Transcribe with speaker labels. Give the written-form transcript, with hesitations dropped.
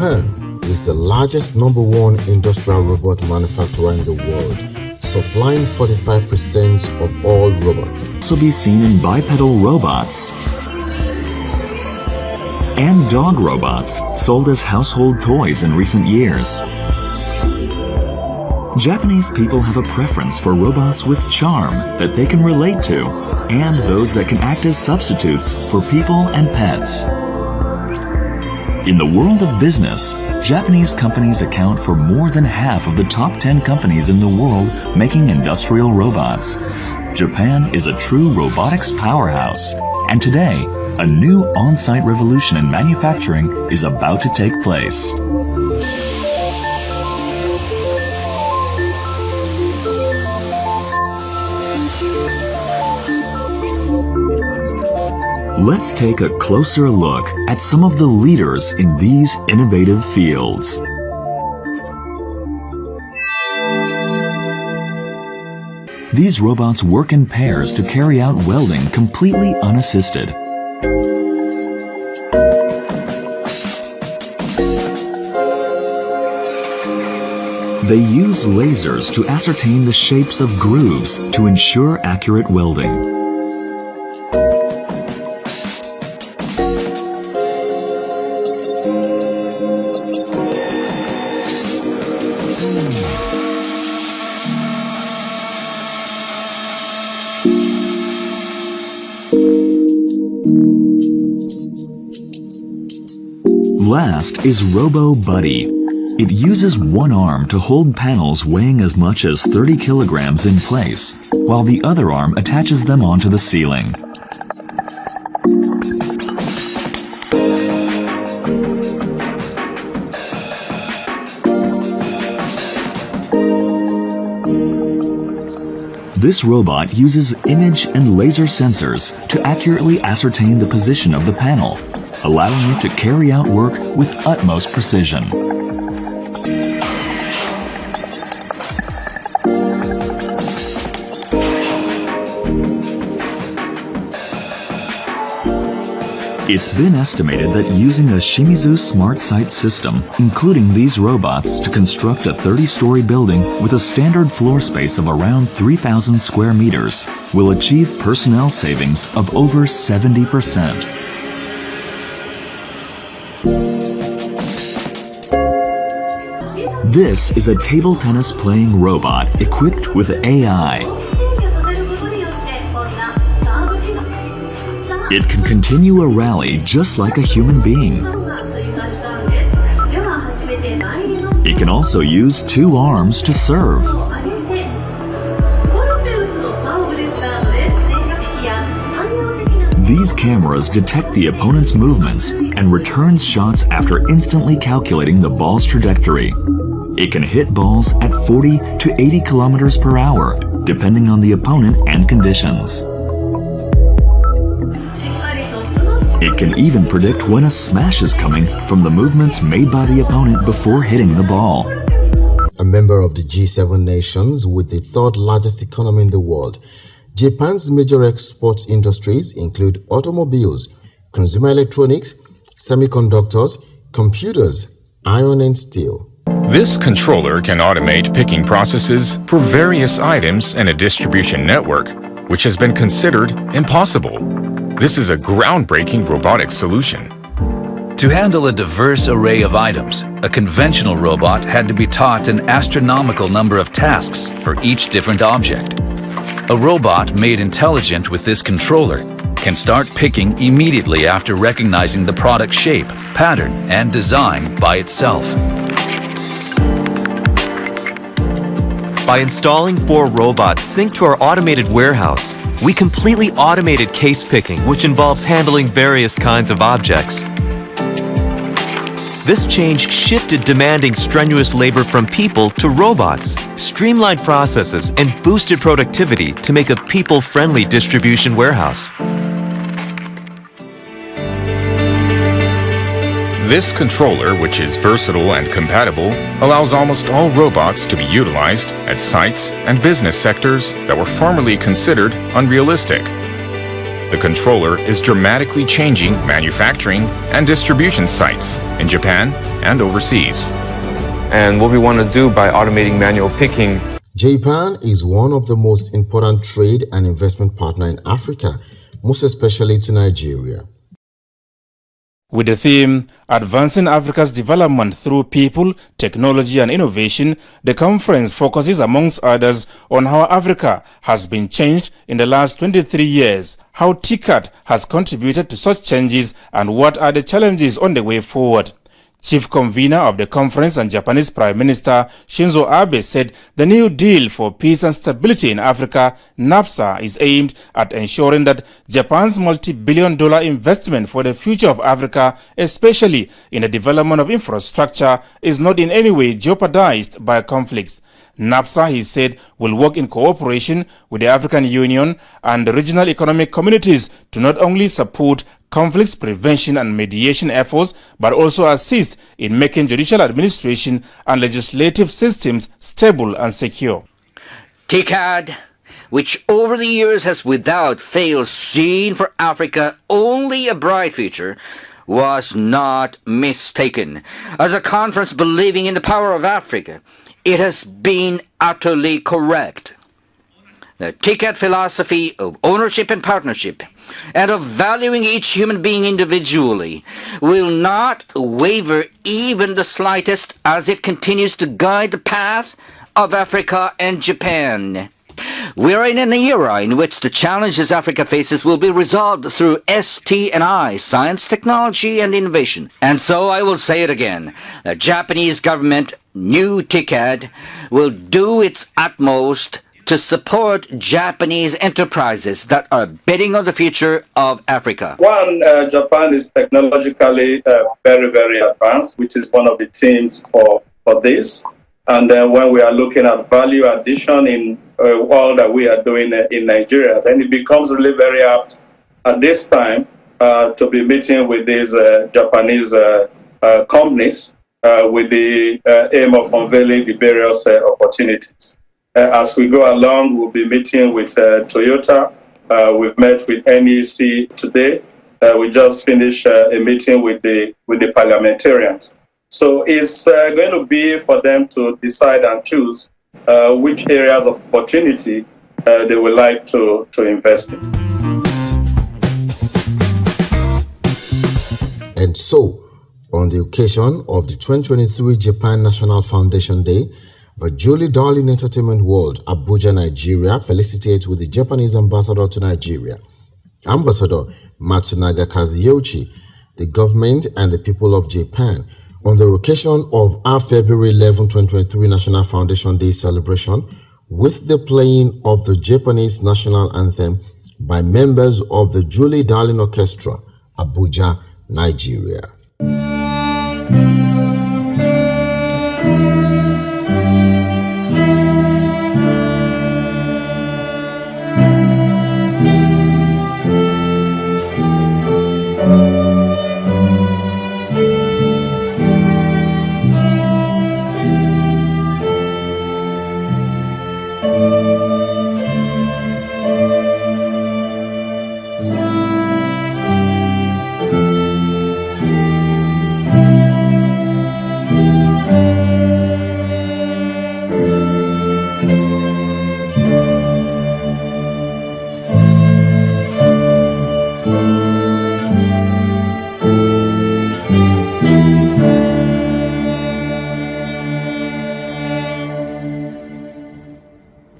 Speaker 1: Japan is the largest #1 industrial robot manufacturer in the world, supplying 45% of all robots.
Speaker 2: Also be seen in bipedal robots and dog robots sold as household toys in recent years. Japanese people have a preference for robots with charm that they can relate to, and those that can act as substitutes for people and pets. In the world of business, Japanese companies account for more than half of the top 10 companies in the world making industrial robots. Japan is a true robotics powerhouse, and today, a new on-site revolution in manufacturing is about to take place. Let's take a closer look at some of the leaders in these innovative fields. These robots work in pairs to carry out welding completely unassisted. They use lasers to ascertain the shapes of grooves to ensure accurate welding. Last is Robo Buddy. It uses one arm to hold panels weighing as much as 30 kilograms in place, while the other arm attaches them onto the ceiling. This robot uses image and laser sensors to accurately ascertain the position of the panel, allowing it to carry out work with utmost precision. It's been estimated that using a Shimizu Smart Site system, including these robots, to construct a 30-story building with a standard floor space of around 3,000 square meters will achieve personnel savings of over 70%. This is a table tennis playing robot equipped with AI. It can continue a rally just like a human being. It can also use two arms to serve. These cameras detect the opponent's movements and returns shots after instantly calculating the ball's trajectory. It can hit balls at 40 to 80 kilometers per hour, depending on the opponent and conditions. It can even predict when a smash is coming from the movements made by the opponent before hitting the ball.
Speaker 1: A member of the G7 nations with the third largest economy in the world, Japan's major export industries include automobiles, consumer electronics, semiconductors, computers, iron and steel.
Speaker 3: This controller can automate picking processes for various items in a distribution network, which has been considered impossible. This is a groundbreaking robotic solution.
Speaker 4: To handle a diverse array of items, a conventional robot had to be taught an astronomical number of tasks for each different object. A robot made intelligent with this controller can start picking immediately after recognizing the product shape, pattern, and design by itself.
Speaker 5: By installing 4 robots synced to our automated warehouse, we completely automated case picking, which involves handling various kinds of objects. This change shifted demanding strenuous labor from people to robots, streamlined processes, and boosted productivity to make a people-friendly distribution warehouse.
Speaker 3: This controller, which is versatile and compatible, allows almost all robots to be utilized at sites and business sectors that were formerly considered unrealistic. the controller is dramatically changing manufacturing and distribution sites in Japan and overseas.
Speaker 6: And what we want to do by automating manual picking.
Speaker 1: Japan is one of the most important trade and investment partners in Africa, most especially to Nigeria.
Speaker 7: With the theme, Advancing Africa's Development Through People, Technology and Innovation, the conference focuses amongst others on how Africa has been changed in the last 23 years, how TICAD has contributed to such changes, and what are the challenges on the way forward. Chief convener of the conference and Japanese Prime Minister Shinzo Abe said the New Deal for Peace and Stability in Africa, NAFSA, is aimed at ensuring that Japan's multi-billion-dollar investment for the future of Africa, especially in the development of infrastructure, is not in any way jeopardized by conflicts. NAFSA, he said, will work in cooperation with the African Union and the regional economic communities to not only support conflicts prevention and mediation efforts, but also assist in making judicial administration and legislative systems stable and secure.
Speaker 8: TICAD, which over the years has without fail seen for Africa only a bright future, was not mistaken. As a conference believing in the power of Africa, it has been utterly correct. The TICAD philosophy of ownership and partnership, and of valuing each human being individually, will not waver even the slightest as it continues to guide the path of Africa and Japan. We are in an era in which the challenges Africa faces will be resolved through ST&I, science, technology, and innovation. And so I will say it again, the Japanese government, new TICAD, will do its utmost to support Japanese enterprises that are betting on the future of Africa.
Speaker 9: One, Japan is technologically very, very advanced, which is one of the themes for this. And then when we are looking at value addition in all that we are doing in Nigeria, then it becomes really very apt at this time to be meeting with these Japanese companies with the aim of unveiling the various opportunities. As we go along, we'll be meeting with Toyota. We've met with NEC today. We just finished a meeting with the parliamentarians. So it's going to be for them to decide and choose which areas of opportunity they would like to invest in.
Speaker 1: And so, on the occasion of the 2023 Japan National Foundation Day, the Julie Darling Entertainment World, Abuja, Nigeria, felicitates with the Japanese ambassador to Nigeria, Ambassador Matsunaga Kazuyoshi, the government and the people of Japan, on the occasion of our February 11, 2023 National Foundation Day celebration, with the playing of the Japanese national anthem by members of the Julie Darling Orchestra, Abuja, Nigeria.